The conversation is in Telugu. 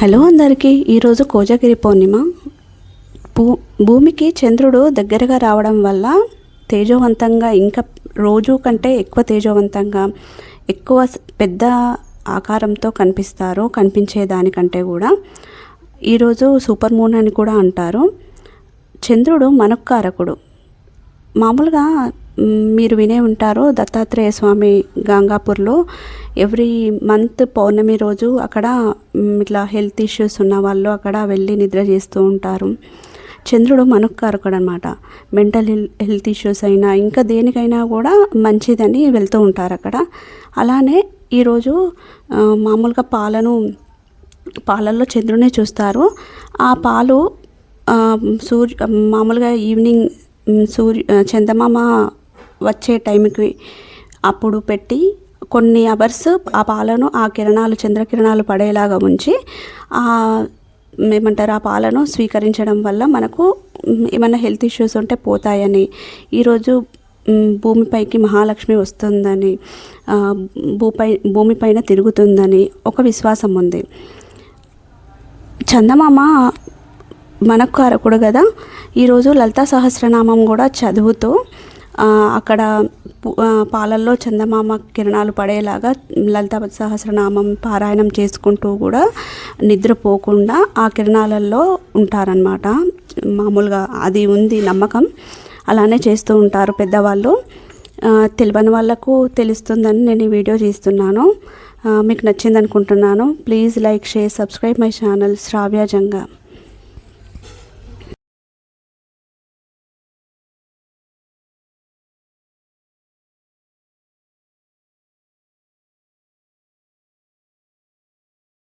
హలో అందరికీ, ఈరోజు కోజగిరి పౌర్ణిమ. భూమికి చంద్రుడు దగ్గరగా రావడం వల్ల తేజోవంతంగా, ఇంకా రోజు కంటే ఎక్కువ తేజోవంతంగా, ఎక్కువ పెద్ద ఆకారంతో కనిపించేదానికంటే కూడా ఈరోజు సూపర్ మూన్ అని కూడా అంటారు. చంద్రుడు మనఃకారకుడు. మామూలుగా మీరు వినే ఉంటారు, దత్తాత్రేయ స్వామి గంగాపూర్లో ఎవ్రీ మంత్ పౌర్ణమి రోజు అక్కడ ఇట్లా హెల్త్ ఇష్యూస్ ఉన్న వాళ్ళు అక్కడ వెళ్ళి నిద్ర చేస్తూ ఉంటారు. చంద్రుడు మనఃకారకుడు అనమాట. మెంటల్ హెల్త్ ఇష్యూస్ అయినా ఇంకా దేనికైనా కూడా మంచిదని వెళ్తూ ఉంటారు అక్కడ. అలానే ఈరోజు మామూలుగా పాలల్లో చంద్రునే చూస్తారు. ఆ పాలు మామూలుగా ఈవినింగ్ చందమామ వచ్చే టైంకి అప్పుడు పెట్టి కొన్ని అవర్స్ ఆ పాలను ఆ చంద్రకిరణాలు పడేలాగా ఉంచి ఏమంటారు ఆ పాలను స్వీకరించడం వల్ల మనకు ఏమైనా హెల్త్ ఇష్యూస్ ఉంటే పోతాయని, ఈరోజు భూమిపైకి మహాలక్ష్మి వస్తుందని, భూమిపైన తిరుగుతుందని ఒక విశ్వాసం ఉంది. చందమామ మనఃకారకుడు కదా. ఈరోజు లలితా సహస్రనామం కూడా చదువుతూ అక్కడ పాలల్లో చందమామ కిరణాలు పడేలాగా లలితా సహస్రనామం పారాయణం చేసుకుంటూ కూడా నిద్రపోకుండా ఆ కిరణాలలో ఉంటారనమాట. మామూలుగా అది ఉంది నమ్మకం. అలానే చేస్తూ ఉంటారు పెద్దవాళ్ళు. తెలియని వాళ్ళకు తెలుస్తుందని నేను ఈ వీడియో చేస్తున్నాను. మీకు నచ్చింది అనుకుంటున్నాను. Please like, share, subscribe my channel Shravya Janga.